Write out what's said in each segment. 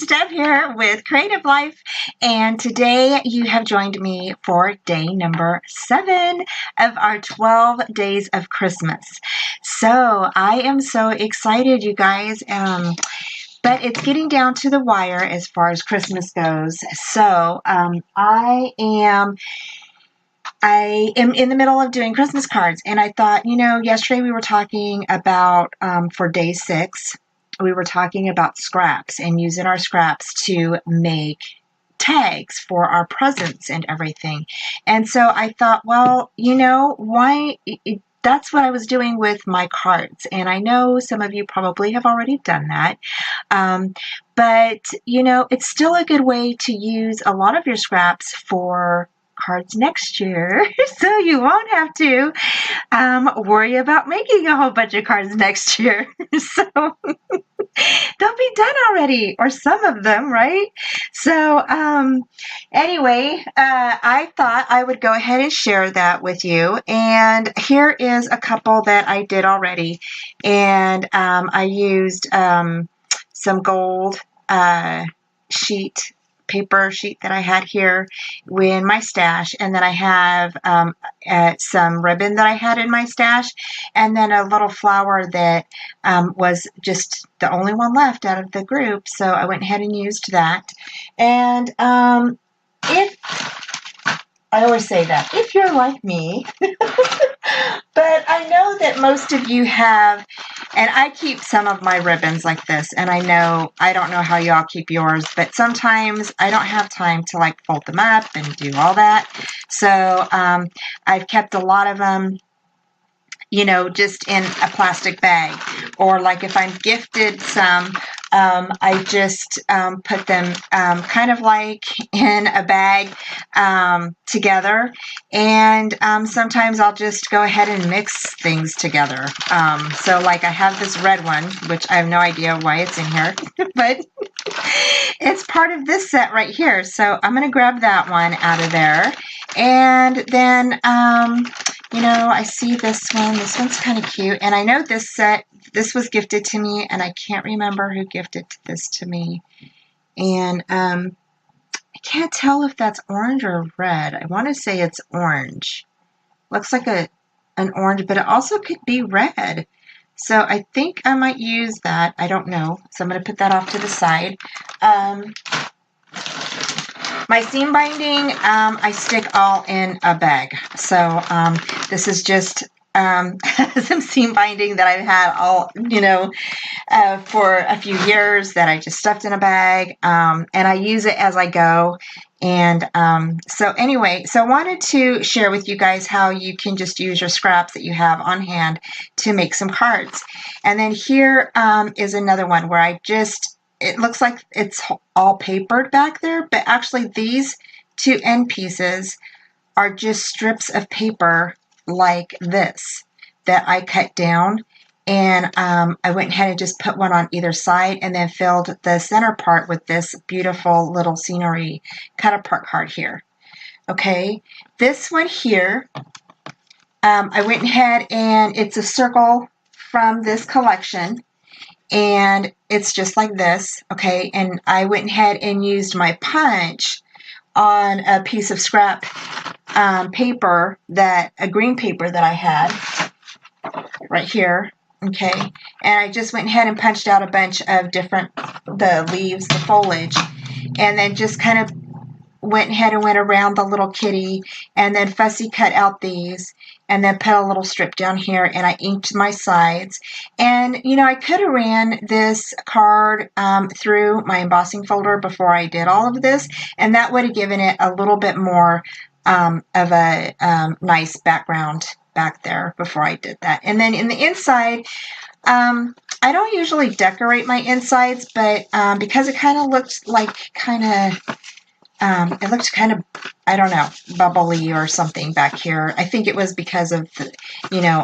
it's Deb here with Creative Life, and today you have joined me for day number 7 of our 12 days of Christmas. So I am so excited, you guys. But it's getting down to the wire as far as Christmas goes. So I am in the middle of doing Christmas cards, and I thought, yesterday we were talking about, for day 6, we were talking about scraps and using our scraps to make tags for our presents and everything. And so I thought, well, why? That's what I was doing with my cards. And I know some of you probably have already done that. But, it's still a good way to use a lot of your scraps for cards next year, so you won't have to worry about making a whole bunch of cards next year. So they'll be done already, or some of them, right? So anyway, I thought I would go ahead and share that with you. And here is a couple that I did already. And I used some gold paper sheet that I had here in my stash, and then I have some ribbon that I had in my stash, and then a little flower that was just the only one left out of the group, so I went ahead and used that. And if I always say that, if you're like me, but I know that most of you have, and I keep some of my ribbons like this, and I don't know how y'all keep yours, but sometimes I don't have time to fold them up and do all that. So I've kept a lot of them, just in a plastic bag, or if I'm gifted some, I just put them kind of in a bag together, and sometimes I'll just go ahead and mix things together. So I have this red one, which I have no idea why it's in here, but it's part of this set right here. So I'm going to grab that one out of there, and then I see this one. This one's kind of cute. And I know this was gifted to me, and I can't remember who gifted this to me. And I can't tell if that's orange or red. I want to say it's orange. Looks like an orange, but it also could be red. So I think I might use that. I don't know. So I'm going to put that off to the side. My seam binding, I stick all in a bag. So this is just some seam binding that I've had all, for a few years that I just stuffed in a bag, and I use it as I go. And so anyway, so I wanted to share with you guys how you can just use your scraps that you have on hand to make some cards. And then here is another one where it looks like it's all papered back there, but actually these two end pieces are just strips of paper like this that I cut down, and I went ahead and just put one on either side, and then filled the center part with this beautiful little scenery cut apart card here. Okay, this one here, I went ahead and it's a circle from this collection, and it's just like this. Okay, and I went ahead and used my punch on a piece of scrap paper, a green paper that I had right here. Okay, and I just went ahead and punched out a bunch of the leaves, the foliage, and then just kind of went ahead and went around the little kitty, and then fussy cut out these, and then put a little strip down here, and I inked my sides. And I could have ran this card through my embossing folder before I did all of this, and that would have given it a little bit more of a nice background back there before I did that. And then in the inside, I don't usually decorate my insides, but because it kind of looked it looked kind of, I don't know, bubbly or something back here. I think it was because of,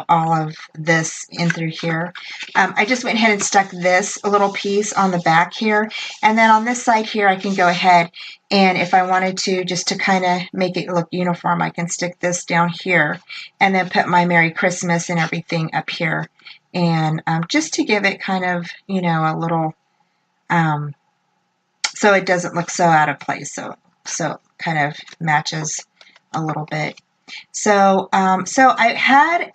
all of this in through here. I just went ahead and stuck this little piece on the back here. And then on this side here, I can go ahead and if I wanted to, just to kind of make it look uniform, I can stick this down here and then put my Merry Christmas and everything up here. And just to give it kind of, a little, so it doesn't look so out of place. So it kind of matches a little bit. So I had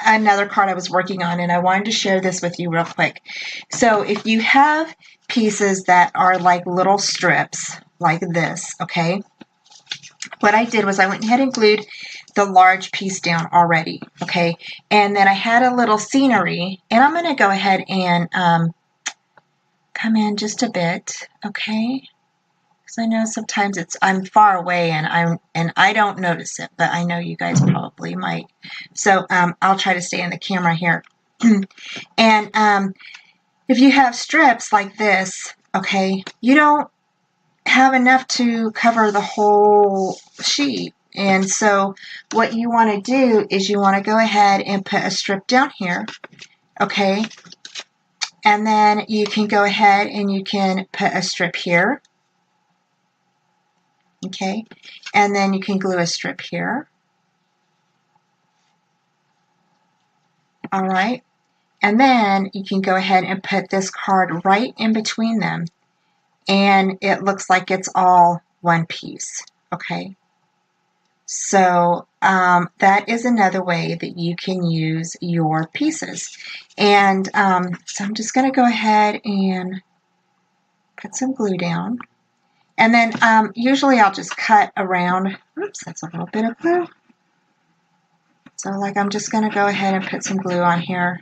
another card I was working on, and I wanted to share this with you real quick. So if you have pieces that are like little strips like this, okay, what I did was I went ahead and glued the large piece down already, okay, and then I had a little scenery, and I'm going to go ahead and come in just a bit, okay. I know sometimes I'm far away and I don't notice it, but I know you guys probably might. So I'll try to stay in the camera here. And if you have strips like this, okay, you don't have enough to cover the whole sheet. And so what you want to do is you want to go ahead and put a strip down here, okay, and then you can go ahead and you can put a strip here. Okay, and then you can glue a strip here. All right, and then you can go ahead and put this card right in between them, and it looks like it's all one piece. Okay, so that is another way that you can use your pieces. And so I'm just going to go ahead and put some glue down. And then usually I'll just cut around. Oops, that's a little bit of glue. So like I'm just going to go ahead and put some glue on here.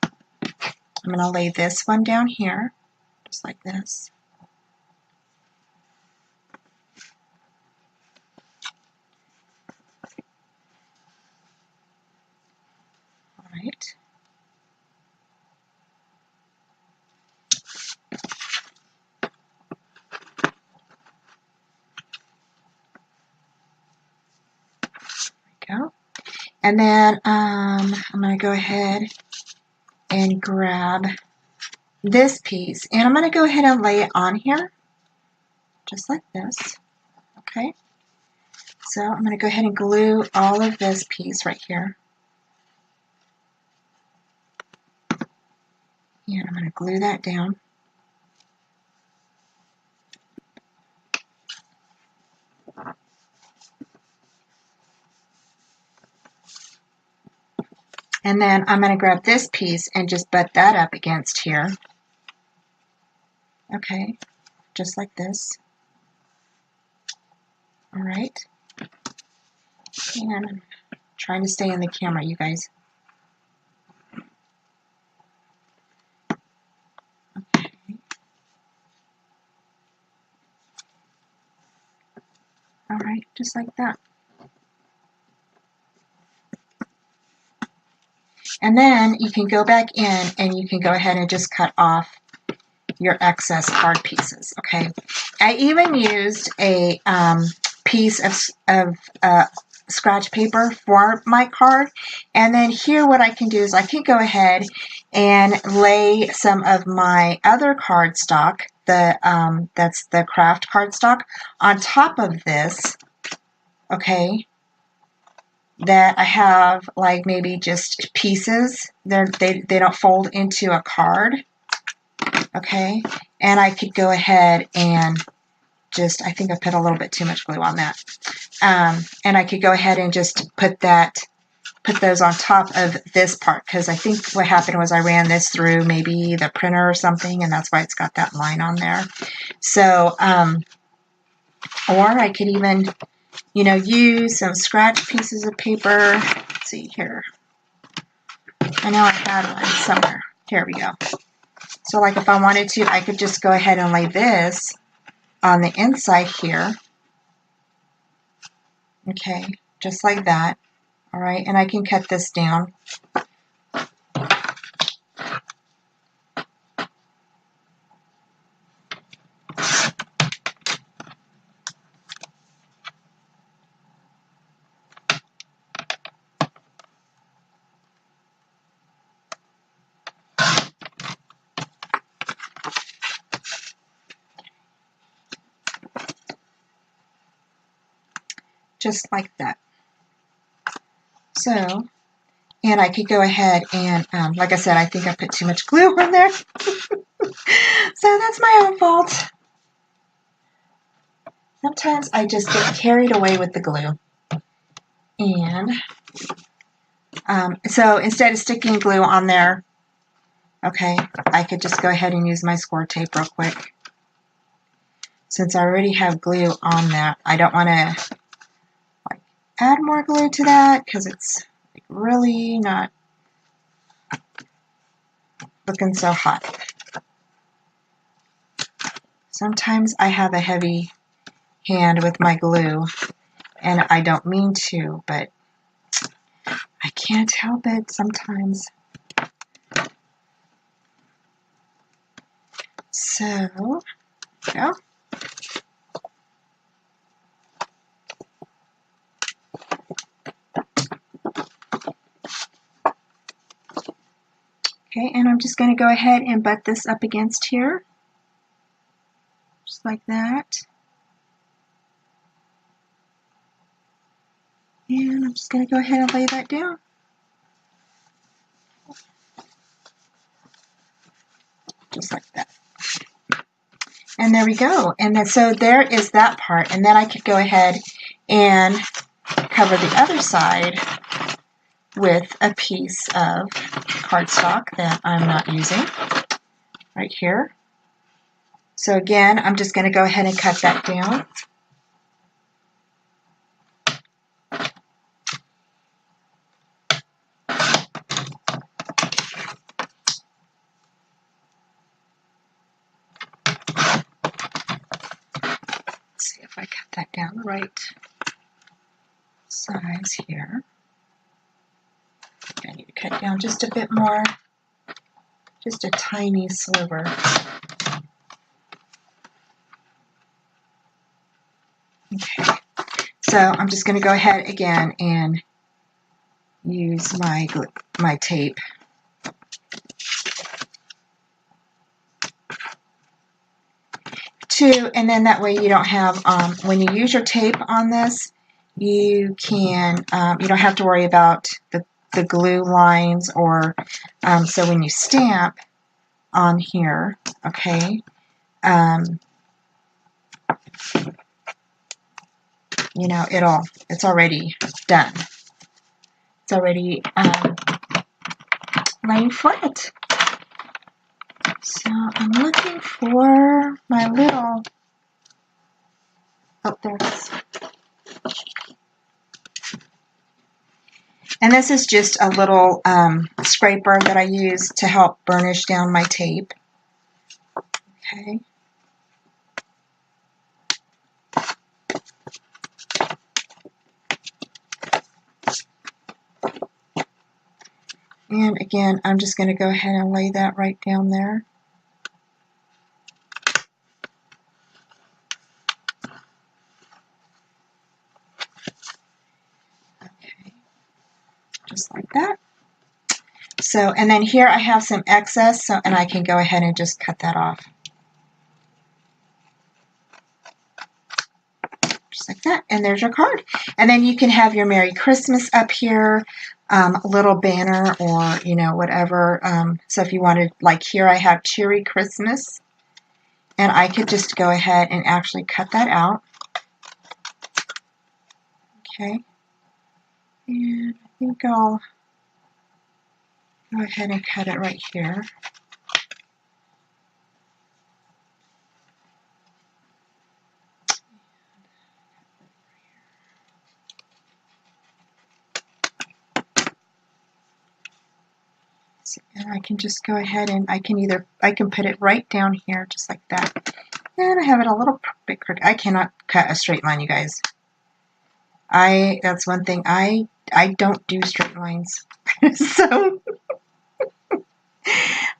I'm going to lay this one down here, just like this. All right. There we go. And then I'm going to go ahead and grab this piece, and I'm going to go ahead and lay it on here, just like this. Okay. So I'm going to go ahead and glue all of this piece right here. And I'm going to glue that down. And then I'm going to grab this piece and just butt that up against here. Okay, just like this. All right. And I'm trying to stay in the camera, you guys. Okay. All right, just like that. And then you can go back in and you can go ahead and just cut off your excess card pieces, okay? I even used a piece of scratch paper for my card. And then here what I can do is I can go ahead and lay some of my other cardstock, that's the craft cardstock, on top of this, okay? That I have like maybe just pieces. They don't fold into a card. Okay, and I could go ahead and just, I think I put a little bit too much glue on that. And I could go ahead and just put those on top of this part, because I think what happened was I ran this through maybe the printer or something, and that's why it's got that line on there. So, or I could even, you know, use some scratch pieces of paper. Let's see here. I know I had one somewhere. Here we go. So like if I wanted to, I could just go ahead and lay this on the inside here. Okay, just like that. All right, and I can cut this down. Just like that. So, and I could go ahead and, like I said, I think I put too much glue on there. So that's my own fault. Sometimes I just get carried away with the glue. And so instead of sticking glue on there, okay, I could just go ahead and use my score tape real quick. Since I already have glue on that, I don't want to add more glue to that because it's really not looking so hot. Sometimes I have a heavy hand with my glue and I don't mean to, but I can't help it sometimes. So, there we go. Okay, and I'm just going to go ahead and butt this up against here, just like that. And I'm just going to go ahead and lay that down. Just like that. And there we go. And then, so there is that part. And then I could go ahead and cover the other side with a piece of cardstock that I'm not using right here. So again, I'm just going to go ahead and cut that down. Let's see if I cut that down the right size here. I need to cut down just a bit more, just a tiny sliver. Okay, so I'm just going to go ahead again and use my tape. And then that way you don't have, when you use your tape on this, you can, you don't have to worry about the glue lines or, so when you stamp on here, okay, you know, it's already done. It's already laying flat. So I'm looking for my little, oh, there it is. And this is just a little scraper that I use to help burnish down my tape. Okay. And again, I'm just going to go ahead and lay that right down there. Okay, just like that. So, and then here I have some excess, so, and I can go ahead and just cut that off. Just like that, and there's your card. And then you can have your Merry Christmas up here, a little banner, or, you know, whatever. So if you wanted, like here I have Cheery Christmas, and I could just go ahead and actually cut that out. Okay, and I think I'll go ahead and cut it right here. And I can just go ahead and I can put it right down here just like that. And I have it a little bit crooked. I cannot cut a straight line, you guys. That's one thing, I don't do straight lines. So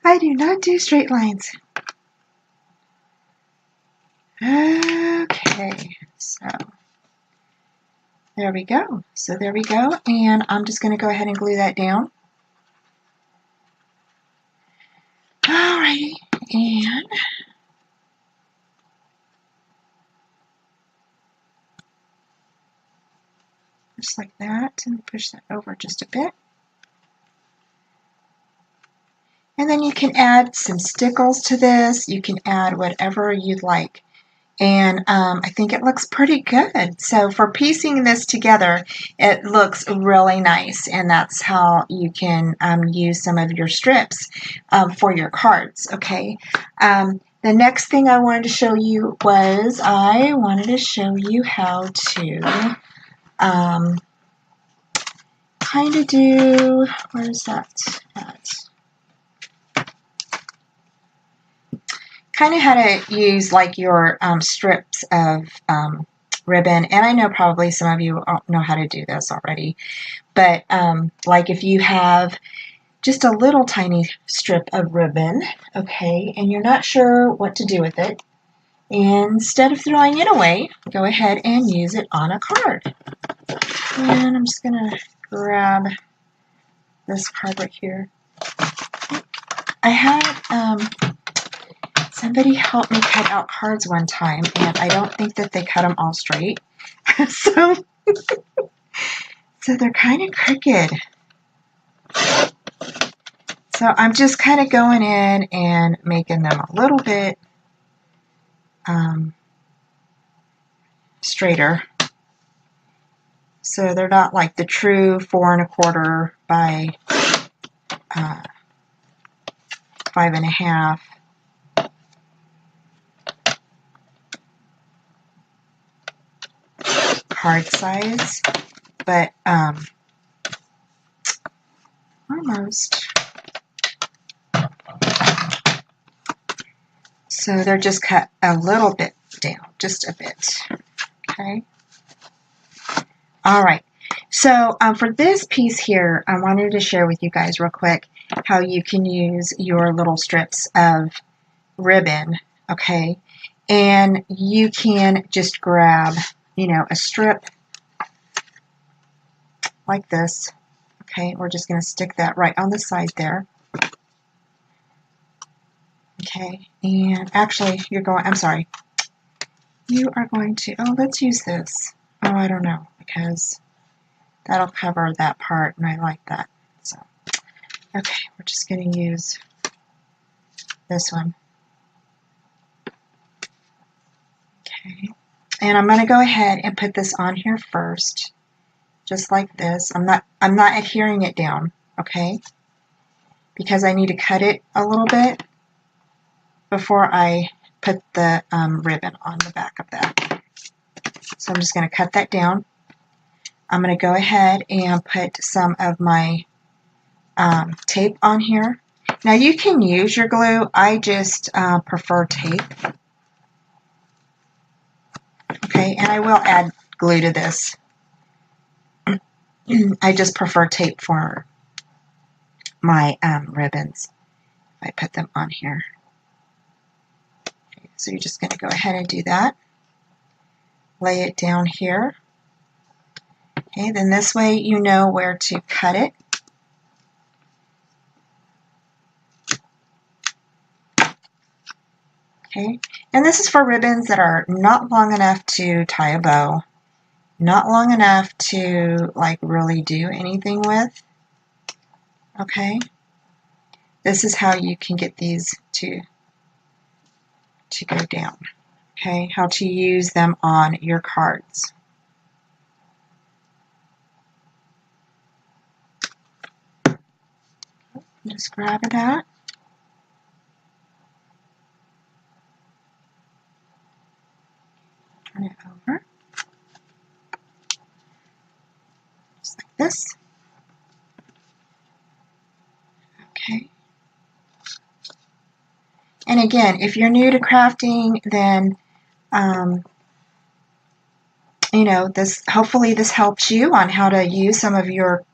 I do not do straight lines. Okay, so there we go. So there we go. And I'm just going to go ahead and glue that down. Alrighty, and just like that, and push that over just a bit. And then you can add some Stickles to this. You can add whatever you'd like. And I think it looks pretty good. So for piecing this together, it looks really nice. And that's how you can use some of your strips for your cards, okay? The next thing I wanted to show you was I wanted to show you how to kind of do, where's that at? Kind of how to use like your strips of ribbon. And I know probably some of you know how to do this already. But like if you have just a little tiny strip of ribbon, okay, and you're not sure what to do with it, instead of throwing it away, go ahead and use it on a card. And I'm just going to grab this card right here. I had somebody help me cut out cards one time, and I don't think that they cut them all straight. so they're kind of crooked. So I'm just kind of going in and making them a little bit straighter. So they're not like the true 4 1/4 by 5 1/2. Card size, but almost. So they're just cut a little bit down, just a bit. Okay. All right. So for this piece here, I wanted to share with you guys real quick how you can use your little strips of ribbon. Okay. And you can just grab, you know, a strip like this. Okay. We're just going to stick that right on the side there. Okay, and actually you're going, I'm sorry, you are going to, oh, let's use this. Oh, I don't know, because that'll cover that part, and I like that. So, okay, we're just going to use this one. Okay, and I'm going to go ahead and put this on here first, just like this. I'm not adhering it down, okay, because I need to cut it a little bit before I put the ribbon on the back of that. So I'm just going to cut that down. I'm going to go ahead and put some of my tape on here. Now you can use your glue. I just prefer tape. Okay, and I will add glue to this. I just prefer tape for my ribbons. I put them on here. So you're just going to go ahead and do that. Lay it down here. Okay, then this way you know where to cut it. Okay, and this is for ribbons that are not long enough to tie a bow, not long enough to like really do anything with. Okay, this is how you can get these to go down. Okay, how to use them on your cards. Just grab that. Turn it over. Just like this. Okay. And again, if you're new to crafting, then you know, hopefully this helps you on how to use some of your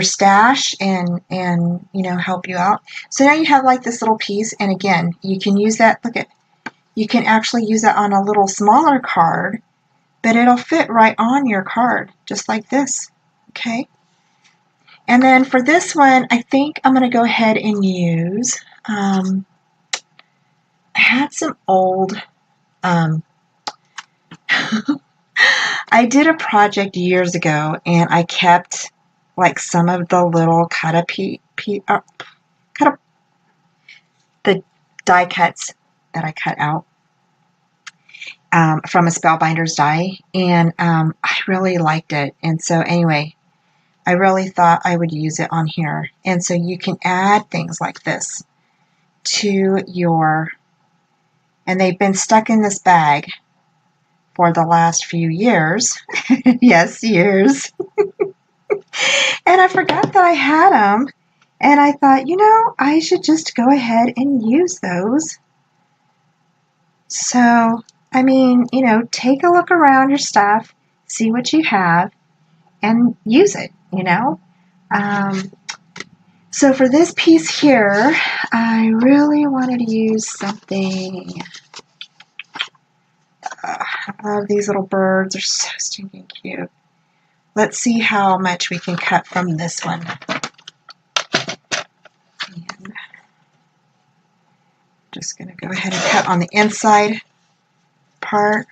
stash and you know, help you out. So now you have like this little piece, and again, you can use that. Look at, you can actually use that on a little smaller card, but it'll fit right on your card, just like this. Okay. And then for this one, I think I'm going to go ahead and use. I had some old. I did a project years ago, and I kept like some of the little cut die cuts that I cut out from a Spellbinders die, and I really liked it. And so anyway, I really thought I would use it on here. And so you can add things like this to your, and they've been stuck in this bag for the last few years. Yes, years. And I forgot that I had them. And I thought, you know, I should just go ahead and use those. So, I mean, you know, take a look around your stuff, see what you have, and use it, you know. So for this piece here, I really wanted to use something. I love these little birds. They're so stinking cute. Let's see how much we can cut from this one. And just going to go ahead and cut on the inside part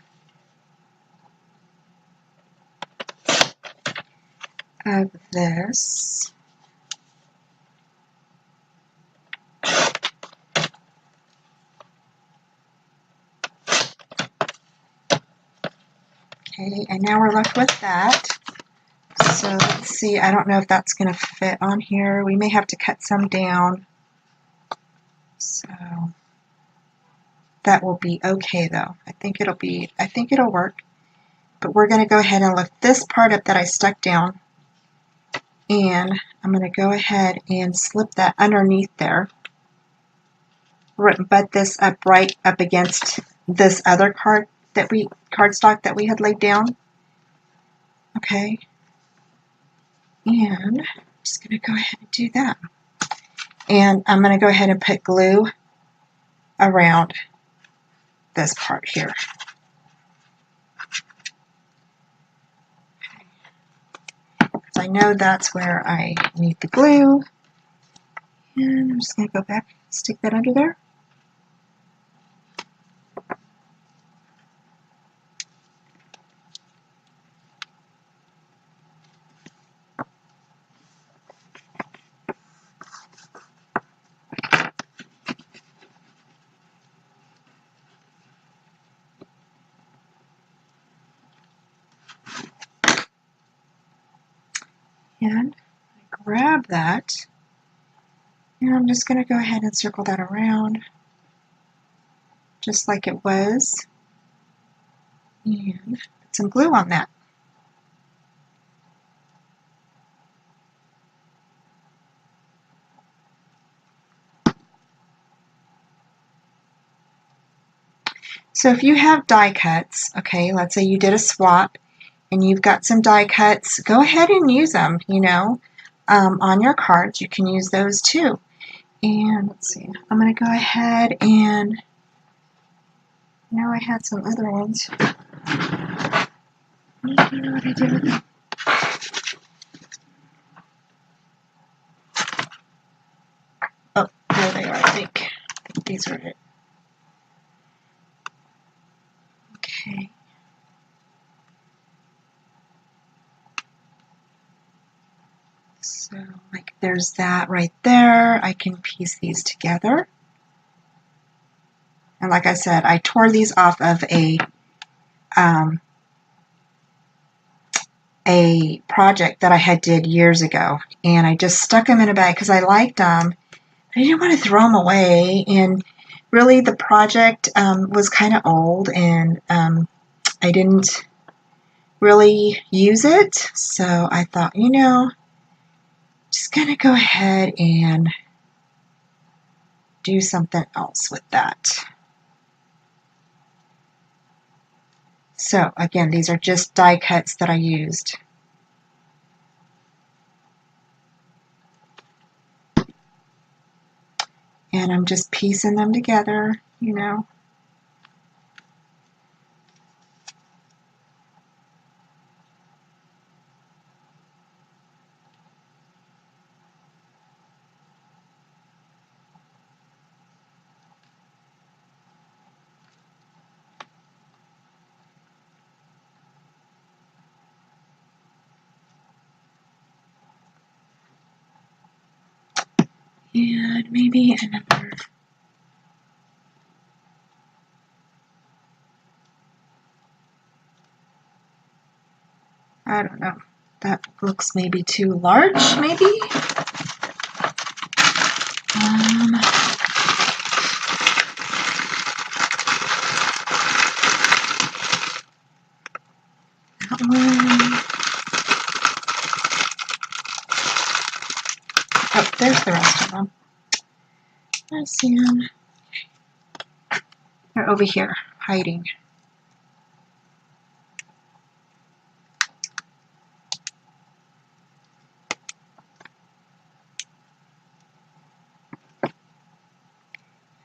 of this. Okay, and now we're left with that. So let's see, I don't know if that's going to fit on here. We may have to cut some down. So that will be okay though. I think it'll work. But we're going to go ahead and lift this part up that I stuck down. And I'm going to go ahead and slip that underneath there. Butt this up right up against this other cardstock that we had laid down. Okay. And I'm just going to go ahead and do that. And I'm going to go ahead and put glue around this part here. Because I know that's where I need the glue. And I'm just going to go back and stick that under there. And I grab that, and I'm just going to go ahead and circle that around just like it was, and put some glue on that. So if you have die cuts, okay, let's say you did a swap and you've got some die cuts, go ahead and use them, you know, on your cards. You can use those too. And let's see, I'm going to go ahead and, now I had some other ones. I don't know what I did with them. Oh, there they are, I think these are it. Okay. So, like, there's that right there. I can piece these together. And like I said, I tore these off of a project that I had did years ago. And I just stuck them in a bag because I liked them. I didn't want to throw them away. And really, the project was kind of old, and I didn't really use it. So I thought, you know, just going to go ahead and do something else with that. So again, these are just die cuts that I used. And I'm just piecing them together, you know. And maybe another I don't know. That looks maybe too large, maybe? That one. Oh, there's the rest of them. I see them. They're over here, hiding.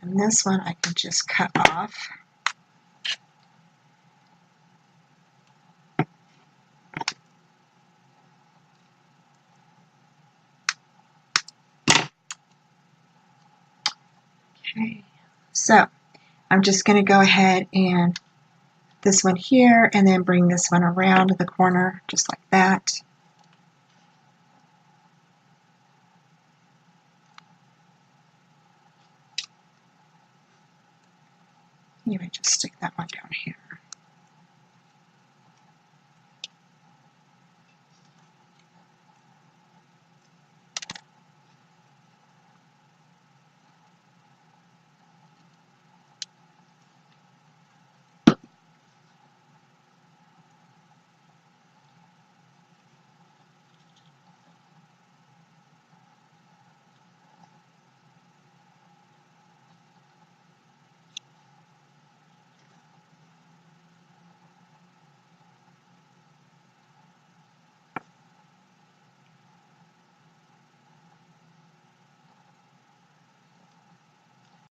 And this one I can just cut off. Okay, so I'm just going to go ahead and this one here, and then bring this one around the corner, just like that. You might just stick that one down here.